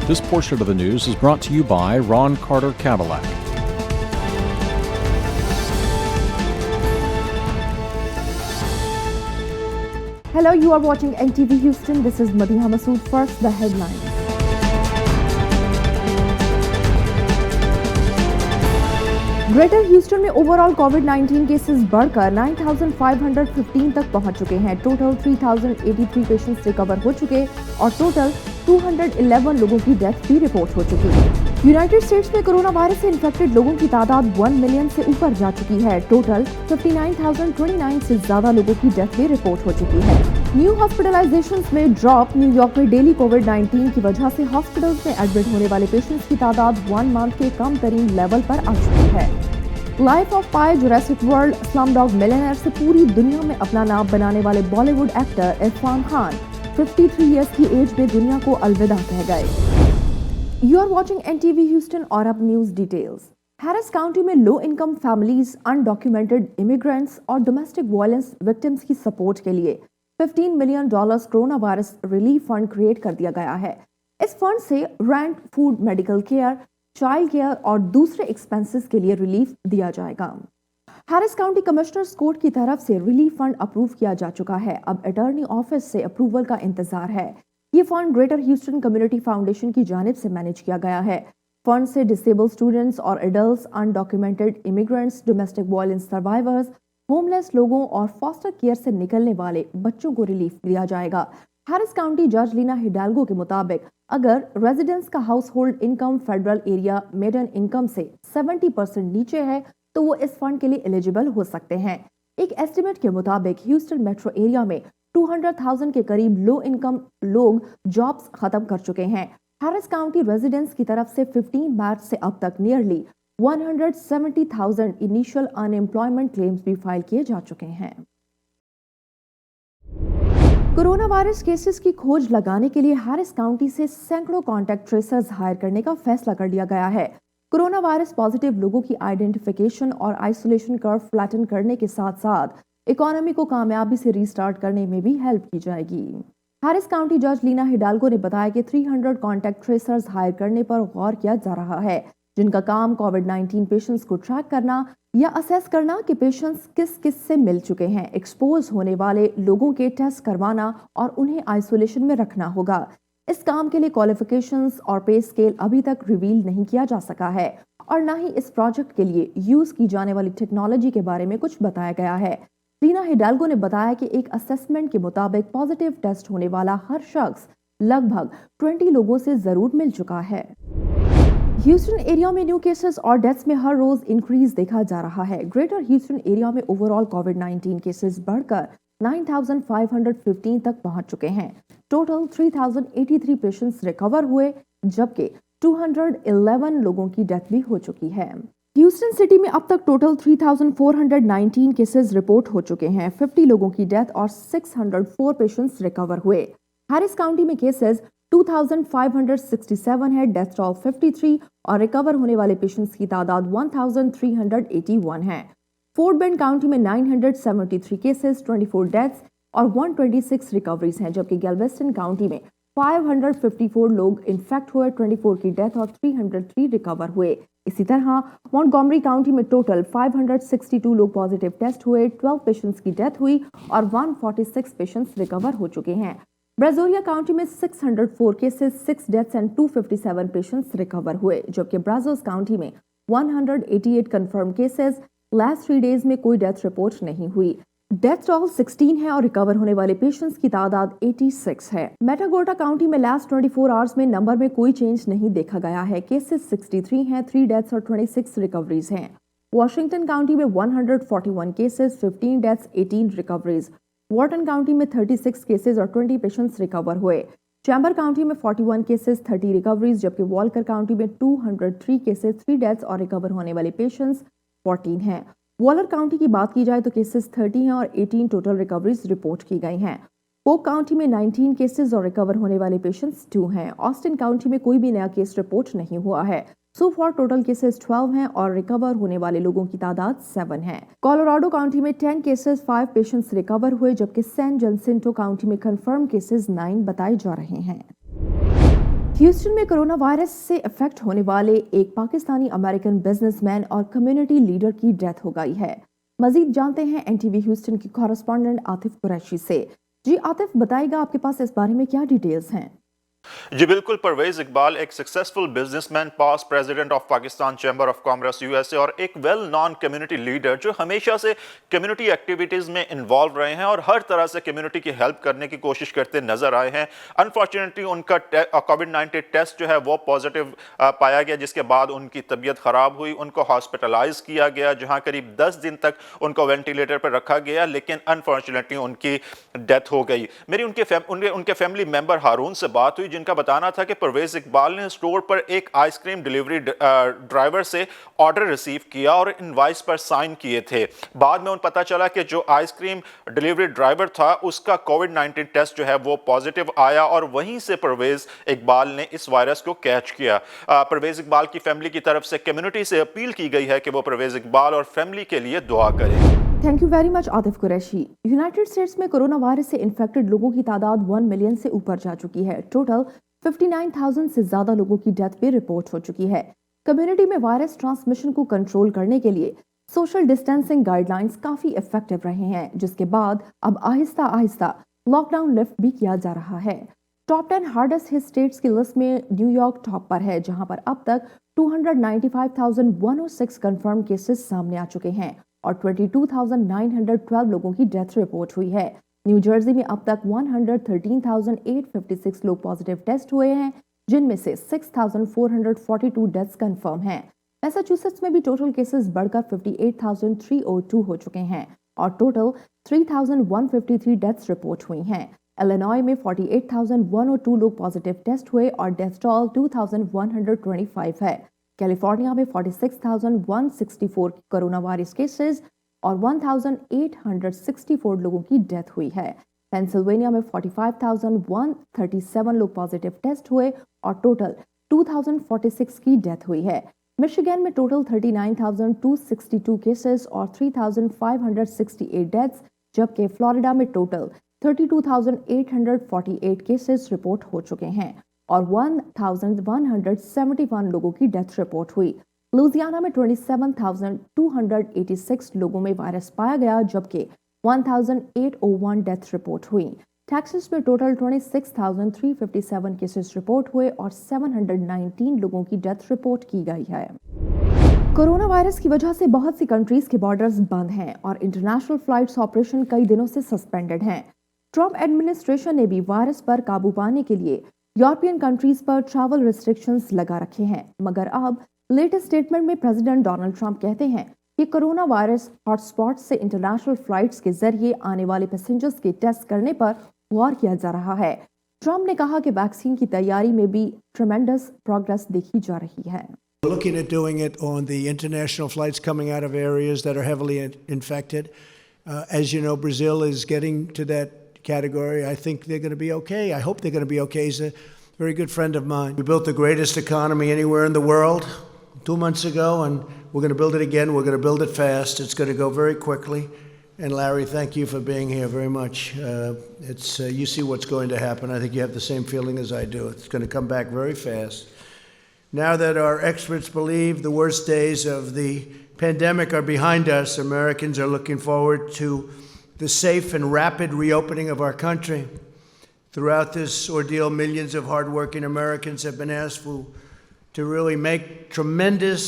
This portion of the news is brought to you by Ron Carter Cadillac. Hello, you are watching NTV Houston. This is Madiha Masood. First, the headlines. Greater Houston में overall कोविड-19 cases बढ़कर 9,515 तक पहुंच चुके हैं। Total 3,083 patients recover हो चुके और total 211 लोगों की डेथ भी रिपोर्ट हो चुकी है। यूनाइटेड स्टेट्स में कोरोना वायरस से इन्फेक्टेड लोगों की तादाद 1 मिलियन से ऊपर जा चुकी है। टोटल 59,029 से ज्यादा लोगों की डेथ भी रिपोर्ट हो चुकी है। न्यू हॉस्पिटलाइजेशंस में ड्रॉप। न्यूयॉर्क में डेली कोविड-19 की वजह से हॉस्पिटल्स में एडमिट होने वाले पेशेंट्स की तादाद 1 मंथ के कम तरीन लेवल पर आ चुकी है। Life of Pi, Jurassic World, Slumdog Millionaire से पूरी दुनिया में अपना नाम बनाने वाले Bollywood actor Irrfan Khan 53 years की एज में दुनिया को अलविदा कह गए। You are watching NTV Houston और अब न्यूज डिटेल्स। हैरिस काउंटी में low income families, undocumented immigrants और डोमेस्टिक वायलेंस विक्टिम्स की सपोर्ट के लिए $15 million corona virus relief fund create कर दिया गया है। इस फंड से rent, food, medical care, child care और दूसरे एक्सपेंसेस के लिए रिलीफ दिया जाएगा। हैरिस काउंटी कमिश्नर्स कोर्ट की तरफ से रिलीफ फंड अप्रूव किया जा चुका है। अब अटॉर्नी ऑफिस से अप्रूवल का इंतजार है। ये fund greater Houston community foundation की जानिब से मैनेज किया गया है। फंड से डिसेबल स्टूडेंट्स और adults, undocumented immigrants, domestic violence survivors, homeless लोगों और फॉस्टर केयर से निकलने वाले बच्चों को रिलीफ दिया जाएगा। हैरिस काउंटी जज लीना हिडाल्गो के मुताबिक अगर रेजिडेंट्स का house hold income federal area median income से 70% नीचे है तो वो इस फंड के लिए एलिजिबल हो सकते हैं। एक एस्टिमेट के मुताबिक ह्यूस्टन मेट्रो एरिया में 200,000 के करीब लो इनकम लोग जॉब्स खत्म कर चुके हैं। हैरिस काउंटी रेजिडेंट्स की तरफ से 15 मार्च से अब तक नियरली 170,000 इनिशियल अनएम्प्लॉयमेंट क्लेम्स भी फाइल किए जा चुके हैं। कोरोना वायरस केसेस की खोज लगाने के लिए हैरिस काउंटी से सैकड़ों कॉन्टैक्ट ट्रेसर्स हायर करने का फैसला कर लिया गया है। कोरोना वायरस पॉजिटिव लोगों की आइडेंटिफिकेशन और आइसोलेशन कर्व फ्लैटन करने के साथ साथ इकोनॉमी को कामयाबी से रीस्टार्ट करने में भी हेल्प की जाएगी। हैरिस काउंटी जज लीना हिडाल्गो ने बताया कि 300 कॉन्टैक्ट ट्रेसर्स हायर करने पर गौर किया जा रहा है, जिनका काम कोविड-19 पेशेंट्स को ट्रैक करना या असेस करना कि पेशेंट्स किस किस से मिल चुके हैं, एक्सपोज होने वाले लोगों के टेस्ट करवाना और उन्हें आइसोलेशन में रखना होगा। इस काम के लिए क्वालिफिकेशंस और पे स्केल अभी तक रिवील नहीं किया जा सका है और न ही इस प्रोजेक्ट के लिए यूज की जाने वाली टेक्नोलॉजी के बारे में कुछ बताया गया है। लीना हिडाल्गो ने बताया कि एक असेसमेंट के मुताबिक पॉजिटिव टेस्ट होने वाला हर शख्स लगभग 20 लोगों से जरूर मिल चुका है। ह्यूस्टन एरिया में न्यू केसेस और डेथ्स में हर रोज इंक्रीज देखा जा रहा है। ग्रेटर ह्यूस्टन एरिया में ओवरऑल कोविड-19 केसेस बढ़कर 9,515 तक पहुंच चुके हैं। टोटल 3,083 पेशेंट्स रिकवर हुए जबकि 211 लोगों की डेथ भी हो चुकी है। ह्यूस्टन सिटी में अब तक टोटल 3,419 केसेस रिपोर्ट हो चुके हैं। 50 लोगों की डेथ और 604 पेशेंट्स रिकवर हुए। हैरिस काउंटी में केसेस 2,567 है, डेथ टोल 53 और रिकवर होने वाले पेशेंट्स की तादाद 1,381 है। फोर्ट बेंड काउंटी में 973 केसेस, 24 डेथ्स और 126 रिकवरीज हैं, जबकि गैल्वेस्टन काउंटी में 554 लोग इन्फेक्ट हुए, 24 की डेथ और 303 रिकवर हुए। इसी तरह मॉन्टगोमरी काउंटी में टोटल 562 लोग पॉजिटिव टेस्ट हुए, 12 पेशेंट्स की डेथ हुई और 146 पेशेंट्स रिकवर हो चुके हैं। ब्राज़ोरिया काउंटी में 604 cases, 6 deaths and 257 patients recover हुए, जबकि ब्राज़ोस काउंटी में 188 कंफर्म केसेस, लास्ट 3 डेज में कोई डेथ रिपोर्ट नहीं हुई। डेथ टोल 16 है और रिकवर होने वाले पेशेंट्स की तादाद 86 है। मेटागोटा काउंटी में लास्ट 24 आवर्स में नंबर में कोई चेंज नहीं देखा गया है। केसेस 63 हैं, 3 डेथ्स और 26 रिकवरीज हैं। वॉशिंगटन काउंटी में 141 cases, 15 deaths, 18 recoveries. Wharton county में 36 केसेस और 20 पेशेंट्स रिकवर हुए। चैम्बर काउंटी में 41 केसेस, 30 रिकवरीज, जबकि वॉल्कर काउंटी में 203 केसेस, 3 डेथ्स और रिकवर होने वाले पेशेंट्स 14 हैं। वॉलर काउंटी की बात की जाए तो केसेस 30 हैं और 18 टोटल रिकवरीज रिपोर्ट की गई हैं। पोक काउंटी में 19 केसेस और रिकवर होने वाले पेशेंट्स 2 हैं। ऑस्टिन काउंटी में कोई भी नया केस रिपोर्ट नहीं हुआ है। सो फॉर टोटल केसेस 12 हैं और रिकवर होने वाले लोगों की तादाद 7 है। कोलोराडो काउंटी में 10 केसेस, 5 पेशेंट्स रिकवर हुए, जबकि सैन जंसिंटो काउंटी में कंफर्म केसेस 9 बताए जा रहे हैं। ह्यूस्टन में कोरोना वायरस से इफेक्ट होने वाले एक पाकिस्तानी अमेरिकन बिजनेसमैन और कम्युनिटी लीडर की डेथ हो गई है। मजीद जानते हैं एनटीवी ह्यूस्टन की कॉरेस्पॉन्डेंट आतिफ कुरैशी से। जी आतिफ, बताइएगा आपके पास इस बारे में क्या डिटेल्स हैं? जी बिल्कुल, परवेज इकबाल एक successful businessman, past president of Pakistan chamber of commerce USA और एक वेल नॉन कम्युनिटी लीडर जो हमेशा से कम्युनिटी एक्टिविटीज़ में इन्वॉल्व रहे हैं और हर तरह से कम्युनिटी की हेल्प करने की कोशिश करते नजर आए हैं। अनफॉर्चुनेटली उनका कोविड-19 टेस्ट जो है वो पॉजिटिव पाया गया, जिसके बाद उनकी तबीयत ख़राब हुई, उनको हॉस्पिटलाइज किया गया, जहाँ करीब 10 दिन तक उनको वेंटिलेटर पर रखा गया, लेकिन अनफॉर्चुनेटली उनकी डेथ हो गई। मेरी उनके फैमिली मेम्बर हारून से बात हुई, जिनका बताना था कि परवेज इकबाल ने स्टोर पर एक आइसक्रीम डिलीवरी ड्राइवर से ऑर्डर रिसीव किया और इनवाइस पर साइन किए थे। बाद में उन पता चला कि जो आइसक्रीम डिलीवरी ड्राइवर था उसका कोविड-19 टेस्ट जो है वो पॉजिटिव आया और वहीं से परवेज इकबाल ने इस वायरस को कैच किया। परवेज इकबाल की फैमिली की तरफ से कम्युनिटी से अपील की गई है कि वो परवेज इकबाल और फैमिली के लिए दुआ करें। Thank you very much Atif Qureshi. United states में कोरोना वायरस से इन्फेक्टेड लोगों की तादाद 1 मिलियन से ऊपर जा चुकी है। टोटल 59,000 से ज्यादा लोगों की डेथ भी रिपोर्ट हो चुकी है। कम्युनिटी में वायरस ट्रांसमिशन को कंट्रोल करने के लिए सोशल डिस्टेंसिंग गाइडलाइंस काफी इफेक्टिव रहे हैं, जिसके बाद अब आहिस्ता आहिस्ता लॉकडाउन लिफ्ट भी किया जा रहा है। टॉप 10 हार्डेस्ट हिट स्टेट्स की लिस्ट में न्यूयॉर्क टॉप पर है, जहां पर अब तक 295,106 कंफर्म केसेस सामने आ चुके हैं और 22,912 लोगों की डेथ रिपोर्ट हुई है। न्यू जर्सी में अब तक 113,856 लोग पॉजिटिव टेस्ट हुए हैं, जिनमें से 6,442 डेथ्स कंफर्म हैं। मैसाचुसेट्स में भी टोटल केसेस बढ़कर 58,302 हो चुके हैं और टोटल 3,153 डेथ्स रिपोर्ट हुई हैं। इलिनॉय में 48,102 लोग पॉजिटिव टेस्ट हुए और डेथ टोल 2,125 है। कैलिफोर्निया में 46,164 कोरोना वायरस केसेस और 1,864 लोगों की डेथ हुई है। पेंसिल्वेनिया में 45,137 लोग पॉजिटिव टेस्ट हुए और टोटल 2,046 की डेथ हुई है। मिशिगन में टोटल 39,262 केसेस और 3,568 डेथ्स, जबकि फ्लोरिडा में टोटल 32,848 केसेस रिपोर्ट हो चुके हैं और 1,171 लोगों की डेथ रिपोर्ट हुई। लुजियाना में 27,286 लोगों में वायरस पाया गया, जबकि 1,801 डेथ रिपोर्ट हुई। टेक्सास में टोटल 26,357 केसेस रिपोर्ट हुए और 719 लोगों की डेथ रिपोर्ट की गई है। कोरोना वायरस की वजह से बहुत सी कंट्रीज के बॉर्डर्स बंद हैं और इंटरनेशनल फ्लाइट्स ऑपरेशन कई दिनों से सस्पेंडेड हैं। ट्रंप एडमिनिस्ट्रेशन ने भी वायरस पर काबू पाने के लिए यूरोपियन कंट्रीज पर ट्रैवल रिस्ट्रिक्शंस लगा रखे हैं, मगर अब लेटेस्ट स्टेटमेंट में प्रेसिडेंट डोनाल्ड ट्रंप कहते हैं कि कोरोना वायरस हॉटस्पॉट से इंटरनेशनल फ्लाइट्स के जरिए आने वाले पैसेंजर्स के टेस्ट करने पर गौर किया जा रहा है। ट्रंप ने कहा कि वैक्सीन की तैयारी में भी ट्रेमेंडस प्रोग्रेस देखी जा रही है। We're looking at doing it on the international flights coming out of areas that are heavily infected. As you know, Brazil is getting to that category. I think they're going to be okay. I hope they're going to be okay. He's a very good friend of mine. We built the greatest economy anywhere in the world 2 months ago, and we're going to build it again. We're going to build it fast. It's going to go very quickly. And Larry, thank you for being here very much. You see what's going to happen. I think you have the same feeling as I do. It's going to come back very fast. Now that our experts believe the worst days of the pandemic are behind us, Americans are looking forward to the safe and rapid reopening of our country. Throughout this ordeal, millions of hardworking Americans have been asked to really make tremendous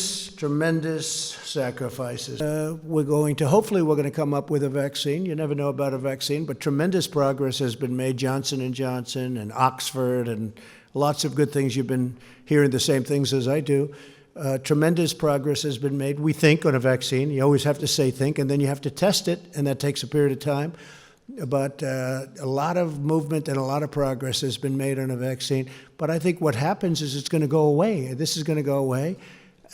sacrifices. Hopefully we're going to come up with a vaccine. You never know about a vaccine, but tremendous progress has been made. Johnson & Johnson and Oxford and lots of good things. You've been hearing the same things as I do. Tremendous progress has been made, we think, on a vaccine. You always have to say think, and then you have to test it, and that takes a period of time. But a lot of movement and a lot of progress has been made on a vaccine. But I think what happens is it's going to go away. This is going to go away.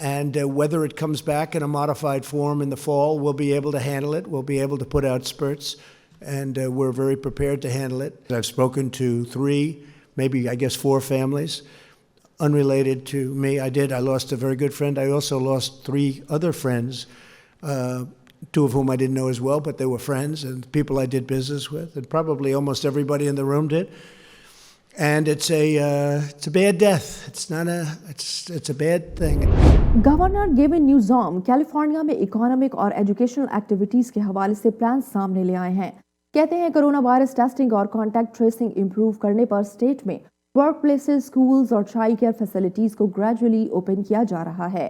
And whether it comes back in a modified form in the fall, we'll be able to handle it. We'll be able to put out spurts, and we're very prepared to handle it. I've spoken to 3, maybe I guess 4 families unrelated to me. I lost a very good friend. I also lost 3 other friends, 2 of whom I didn't know as well, but they were friends and people I did business with, and probably almost everybody in the room did. And it's a bad death. It's a bad thing. Governor Gavin Newsom California में economic और educational activities के हवाले से plan सामने ले आए हैं। कहते हैं कोरोना वायरस टेस्टिंग और कॉन्टैक्ट ट्रेसिंग इंप्रूव करने पर स्टेट में वर्क प्लेसेस, स्कूल्स और चाइल्ड केयर फैसिलिटीज को ग्रेजुअली ओपन किया जा रहा है।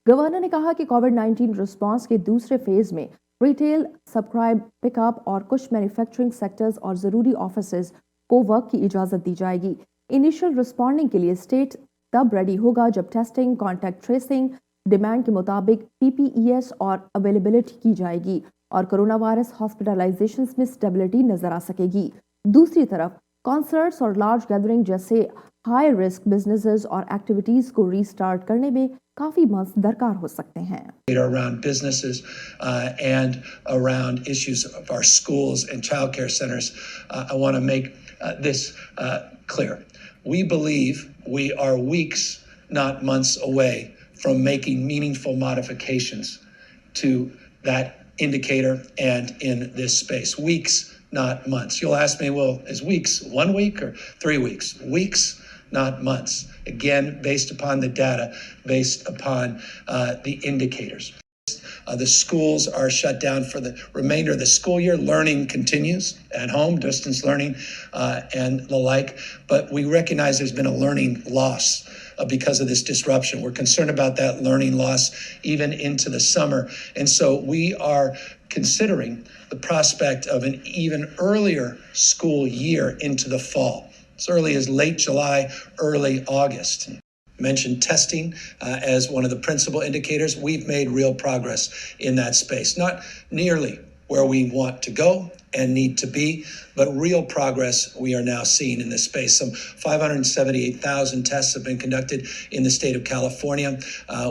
गवर्नर ने कहा कि कोविड-19 रिस्पांस के दूसरे फेज में रिटेल, सब्सक्राइब, पिकअप और कुछ मैन्युफैक्चरिंग सेक्टर्स और ज़रूरी ऑफिसेज को वर्क की इजाज़त दी जाएगी। इनिशियल रिस्पॉन्डिंग के लिए स्टेट तब रेडी होगा जब टेस्टिंग, कॉन्टैक्ट ट्रेसिंग, डिमांड के मुताबिक PPEs और अवेलेबिलिटी की जाएगी और कोरोना वायरस हॉस्पिटलाइजेशंस में स्टेबिलिटी नजर आ सकेगी। दूसरी तरफ कॉन्सर्ट्स और लार्ज गैदरिंग जैसे हाई रिस्क बिजनेसेस और एक्टिविटीज को रीस्टार्ट करने में काफी मंथ्स दरकार हो सकते हैं। Around businesses and around issues of our schools and child care centers, I want to make this clear. We believe we are weeks, not months away from making meaningful modifications to that indicator and in this space. Weeks, not months. You'll ask me, well, is weeks 1 week or 3 weeks? Weeks, not months. Again, based upon the data, based upon the indicators. The schools are shut down for the remainder of the school year. Learning continues at home, distance learning and the like. But we recognize there's been a learning loss because of this disruption. We're concerned about that learning loss even into the summer. And so we are considering the prospect of an even earlier school year into the fall, as early as late July, early August. Mentioned testing as one of the principal indicators. We've made real progress in that space. Not nearly where we want to go and need to be, but real progress we are now seeing in this space. Some 578,000 tests have been conducted in the state of California.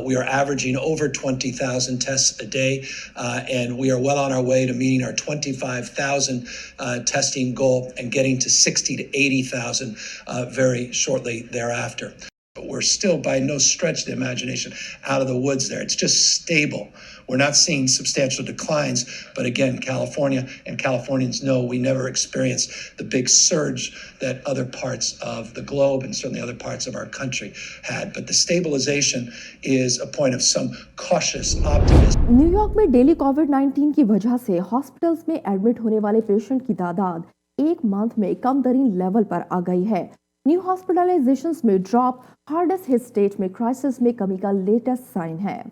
We are averaging over 20,000 tests a day, and we are well on our way to meeting our 25,000 testing goal and getting to 60 to 80,000 very shortly thereafter. But we're still, by no stretch of the imagination, out of the woods there. It's just stable. We're not seeing substantial declines. But again, California and Californians know we never experienced the big surge that other parts of the globe and certainly other parts of our country had. But the stabilization is a point of some cautious optimism. New York में daily कोविड-19 की वजह से hospitals में admit होने वाले patient की तादाद एक मंथ में कम तरीन लेवल पर आ गई है। न्यू हॉस्पिटलाइजेशंस में ड्रॉप हार्डेस्ट हिट स्टेट में क्राइसिस में कमी का लेटेस्ट साइन है।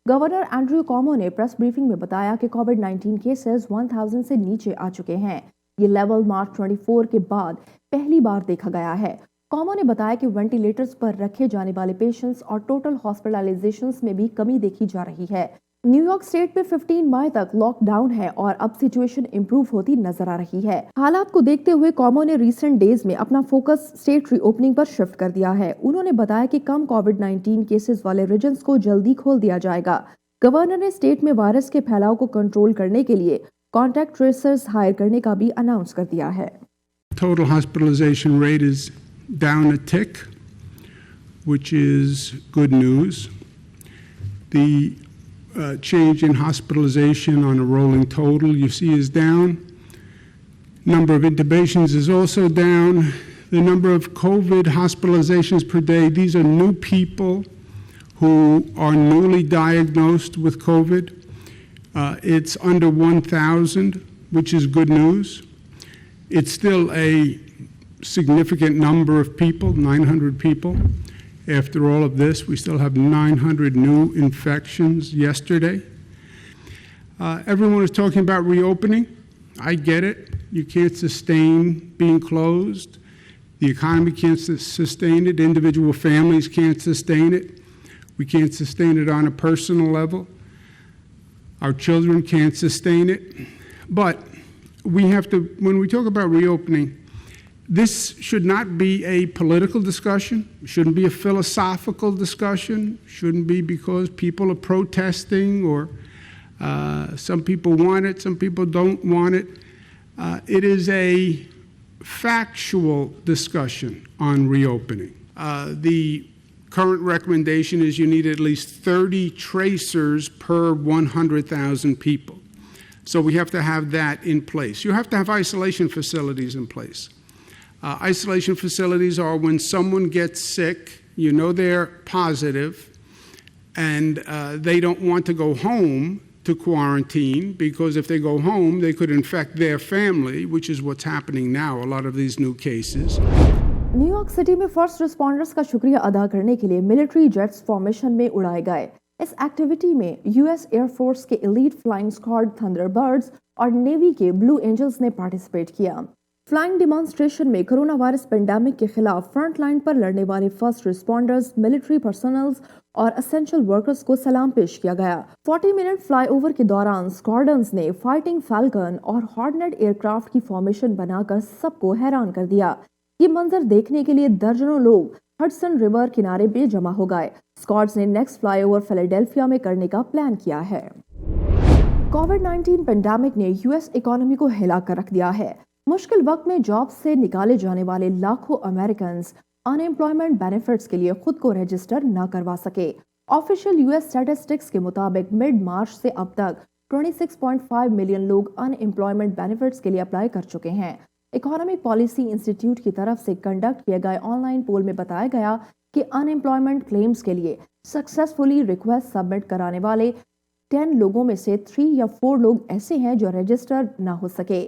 गवर्नर एंड्रयू कॉमो ने प्रेस ब्रीफिंग में बताया कि कोविड-19 केसेस 1000 से नीचे आ चुके हैं। ये लेवल मार्च 24 के बाद पहली बार देखा गया है। कॉमो ने बताया कि वेंटिलेटर्स पर रखे जाने वाले पेशेंट्स और टोटल हॉस्पिटलाइजेशंस में भी कमी देखी जा रही है। न्यूयॉर्क स्टेट में 15 मई तक लॉकडाउन है और अब सिचुएशन इंप्रूव होती नजर आ रही है। हालात को देखते हुए कॉमो ने रीसेंट डेज में अपना फोकस स्टेट रीओपनिंग पर शिफ्ट कर दिया है। उन्होंने बताया कि कम कोविड-19 केसेस वाले रीजन्स को जल्दी खोल दिया जाएगा। गवर्नर ने स्टेट में वायरस के फैलाव को कंट्रोल करने के लिए कॉन्टैक्ट ट्रेसर्स हायर करने का भी अनाउंस कर दिया है। Total hospitalization rate is down a tick, which is good news. The change in hospitalization on a rolling total you see is down. Number of intubations is also down. The number of COVID hospitalizations per day, these are new people who are newly diagnosed with COVID. It's under 1,000, which is good news. It's still a significant number of people, 900 people. After all of this, we still have 900 new infections yesterday. Everyone is talking about reopening. I get it. You can't sustain being closed. The economy can't sustain it. Individual families can't sustain it. We can't sustain it on a personal level. Our children can't sustain it. But we have to, when we talk about reopening, this should not be a political discussion, shouldn't be a philosophical discussion, shouldn't be because people are protesting or some people want it, some people don't want it. It is a factual discussion on reopening. The current recommendation is you need at least 30 tracers per 100,000 people. So we have to have that in place. You have to have isolation facilities in place. Isolation facilities are when someone gets sick, you know they're positive, and they don't want to go home to quarantine, because if they go home, they could infect their family, which is what's happening now, a lot of these new cases. New York city में first responders का शुक्रिया अदा करने के लिए military jets formation में उड़ाए गए। इस एक्टिविटी में यूएस एयरफोर्स के एलीट फ्लाइंग स्क्वाड थंडरबर्ड्स और नेवी के ब्लू एंजल्स ने पार्टिसिपेट किया। फ्लाइंग डेमोन्स्ट्रेशन में कोरोना वायरस पेंडेमिक के खिलाफ फ्रंट लाइन पर लड़ने वाले फर्स्ट रिस्पॉन्डर्स, मिलिट्री पर्सनल्स और एसेंशियल वर्कर्स को सलाम पेश किया गया। 40 मिनट फ्लाईओवर के दौरान स्क्वाड्रन्स ने फाइटिंग फैल्कन और हॉर्नेट एयरक्राफ्ट की फॉर्मेशन बनाकर सबको हैरान कर दिया। ये मंजर देखने के लिए दर्जनों लोग हडसन रिवर किनारे पे जमा हो गए। स्क्वाड्स ने नेक्स्ट फ्लाईओवर फिलाडेल्फिया में करने का प्लान किया है। कोविड-19 पेंडेमिक ने यूएस इकोनॉमी को हिला कर रख दिया है। मुश्किल वक्त में जॉब से निकाले जाने वाले लाखों अमेरिकन अनएम्प्लॉयमेंट बेनिफिट्स के लिए खुद को रजिस्टर न करवा सके। ऑफिशियल यूएस स्टैटिस्टिक्स के मुताबिक मिड मार्च से अब तक 26.5 मिलियन लोग अनएम्प्लॉयमेंट बेनिफिट्स के लिए अप्लाई कर चुके हैं। इकोनॉमिक पॉलिसी इंस्टीट्यूट की तरफ से कंडक्ट किए गए ऑनलाइन पोल में बताया गया कि अनएम्प्लॉयमेंट क्लेम्स के लिए सक्सेसफुली रिक्वेस्ट सबमिट कराने वाले 10 लोगों में से 3 या 4 लोग ऐसे हैं जो रजिस्टर न हो सके।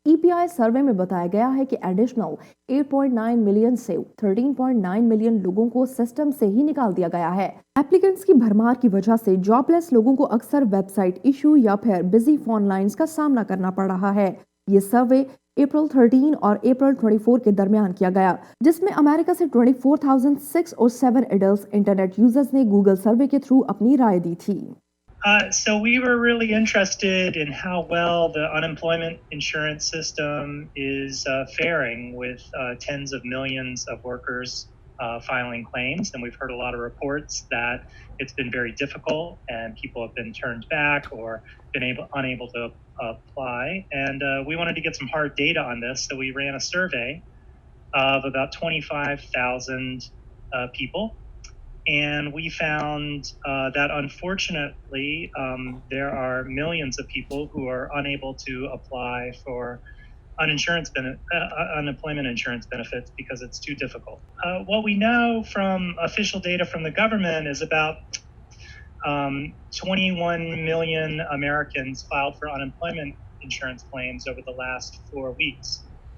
ईपीआई सर्वे में बताया गया है कि एडिशनल 8.9 मिलियन से 13.9 मिलियन लोगों को सिस्टम से ही निकाल दिया गया है। एप्लीकेंट्स की भरमार की वजह से जॉबलेस लोगों को अक्सर वेबसाइट इशू या फिर बिजी फोन लाइंस का सामना करना पड़ रहा है। ये सर्वे अप्रैल 13 और अप्रैल 24 के दरमियान किया गया, जिसमें अमेरिका से 24,006 और 7 एडल्ट इंटरनेट यूजर्स ने गूगल सर्वे के थ्रू अपनी राय दी थी। So we were really interested in how well the unemployment insurance system is faring with tens of millions of workers filing claims. And we've heard a lot of reports that it's been very difficult and people have been turned back or been unable to apply. And we wanted to get some hard data on this. So we ran a survey of about 25,000 people. And we found that unfortunately there are millions of people who are unable to apply for unemployment insurance benefits because it's too difficult. What we know from official data from the government is about 21 million Americans filed for unemployment insurance claims over the last 4 weeks.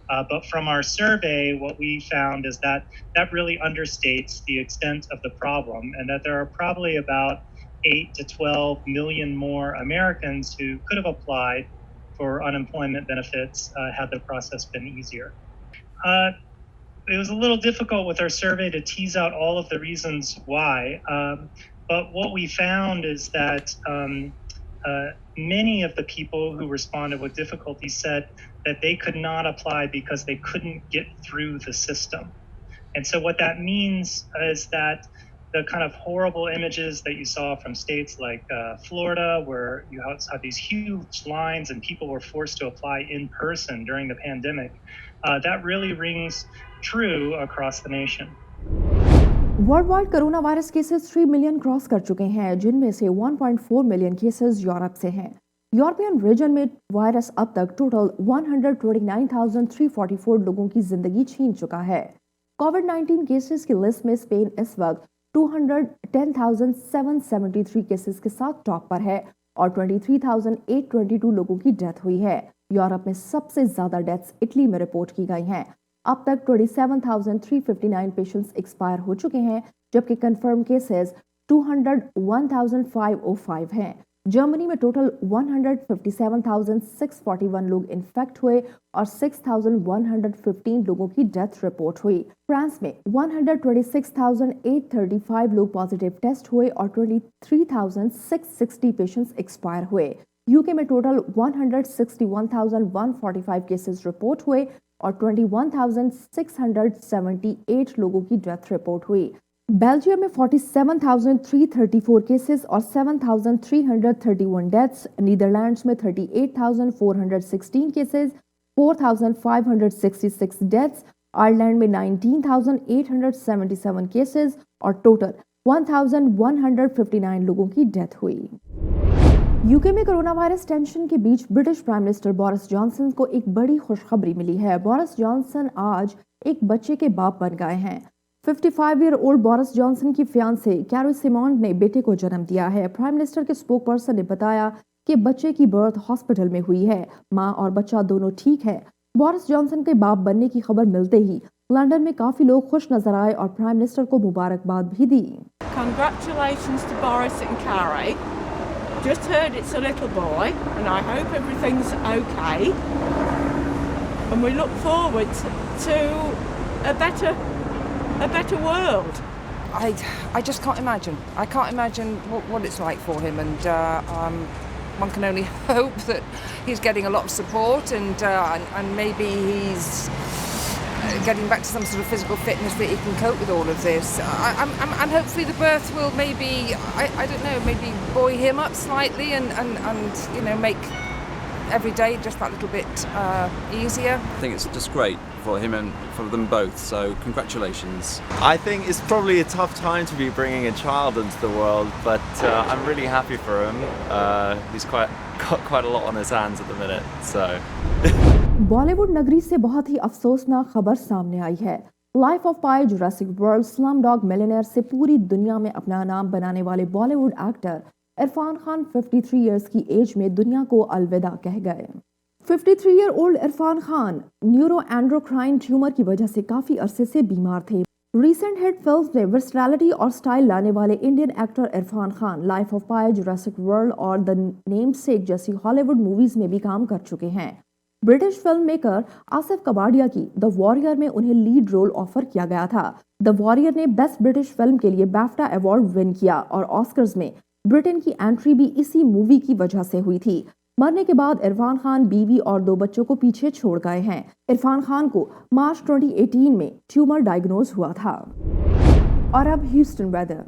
But from our survey, what we found is that that really understates the extent of the problem, and that there are probably about 8 to 12 million more Americans who could have applied for unemployment benefits had the process been easier. It was a little difficult with our survey to tease out all of the reasons why, but what we found is that many of the people who responded with difficulty said that they could not apply because they couldn't get through the system. And so what that means is that the kind of horrible images that you saw from states like Florida, where you had these huge lines and people were forced to apply in person during the pandemic, that really rings true across the nation. World wide corona virus cases 3 million cross कर चुके हैं, जिनमें से 1.4 million cases Europe से हैं। European region में virus अब तक टोटल 129,344 लोगों की जिंदगी छीन चुका है। कोविड-19 केसेस की लिस्ट में स्पेन इस वक्त 210,773 केसेस के साथ टॉप पर है और 23,822 लोगों की डेथ हुई है। यूरोप में सबसे ज्यादा डेथ्स इटली में रिपोर्ट की गई हैं। अब तक 27,359 पेशेंट्स एक्सपायर हो चुके हैं, जबकि कंफर्म केसेस 201,505 हैं। जर्मनी में टोटल 157,641 लोग इन्फेक्ट हुए और 6,115 लोगों की डेथ रिपोर्ट हुई। फ्रांस में 126,835 लोग पॉजिटिव टेस्ट हुए और 23,660 पेशेंट्स एक्सपायर हुए। यूके में टोटल 161,145 केसेस रिपोर्ट हुए और 21,678 लोगों की डेथ रिपोर्ट हुई। बेल्जियम में 47,334 केसेस और 7,331 डेथ्स। नीदरलैंड्स में 38,416 केसेस, 4,566 डेथ्स। आयरलैंड में 19,877 केसेस और टोटल 1,159 लोगों की डेथ हुई। यूके में कोरोना वायरस टेंशन के बीच British prime minister Boris Johnson को एक बड़ी खुशखबरी मिली है। बोरिस जॉनसन आज एक बच्चे के बाप बन गए हैं। 55 ईयर ओल्ड बोरिस जॉनसन की फियांसे कैरी सिमोंड ने बेटे को जन्म दिया है। प्राइम मिनिस्टर के स्पोक पर्सन ने बताया कि बच्चे की बर्थ हॉस्पिटल में हुई है। मां और बच्चा दोनों ठीक है। बोरिस जॉनसन के बाप बनने की खबर मिलते ही लंदन में काफी लोग खुश नजर आए और प्राइम मिनिस्टर को मुबारकबाद भी दी। Congratulations to Boris and Carrie. Just heard it's a little boy, and I hope everything's okay. And we look forward to a better world. I just can't imagine. I can't imagine what it's like for him, and one can only hope that he's getting a lot of support, and maybe he's getting back to some sort of physical fitness that he can cope with all of this. And hopefully the birth will maybe, I don't know, maybe buoy him up slightly and you know, make every day just that little bit easier. I think it's just great for him and for them both, so congratulations. I think it's probably a tough time to be bringing a child into the world, but I'm really happy for him. He's got quite a lot on his hands at the minute, so. Bollywood नगरी से बहुत ही अफसोसनाक खबर सामने आई है। Life of Pi, Jurassic world, slum dog millionaire से पूरी दुनिया में अपना नाम बनाने वाले Bollywood actor Irrfan Khan 53 years की एज में दुनिया को अलविदा कह गए। 53 year old Irfan Khan neuro endocrine tumour की वजह से काफी अरसे से बीमार थे। रीसेंट हिट फिल्म्स में वर्सटैलिटी और स्टाइल लाने वाले Indian actor Irrfan Khan life of Pi, Jurassic world और द नेमसेक जैसी हॉलीवुड मूवीज में भी काम कर चुके हैं। British film maker Asif Kabadia की द वॉरियर में उन्हें लीड रोल ऑफर किया गया था। द वॉरियर ने बेस्ट ब्रिटिश फिल्म के लिए बैफ्टा अवार्ड विन किया और ऑस्कर्स में ब्रिटेन की एंट्री भी इसी मूवी की वजह से हुई थी। मरने के बाद इरफान खान बीवी और 2 बच्चों को पीछे छोड़ गए हैं। इरफान खान को मार्च 2018 में ट्यूमर डायग्नोज हुआ था। और अब Houston weather.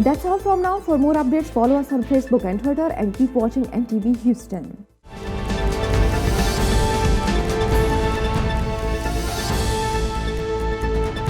That's all from now. For more updates, follow us on Facebook and Twitter and keep watching NTV Houston.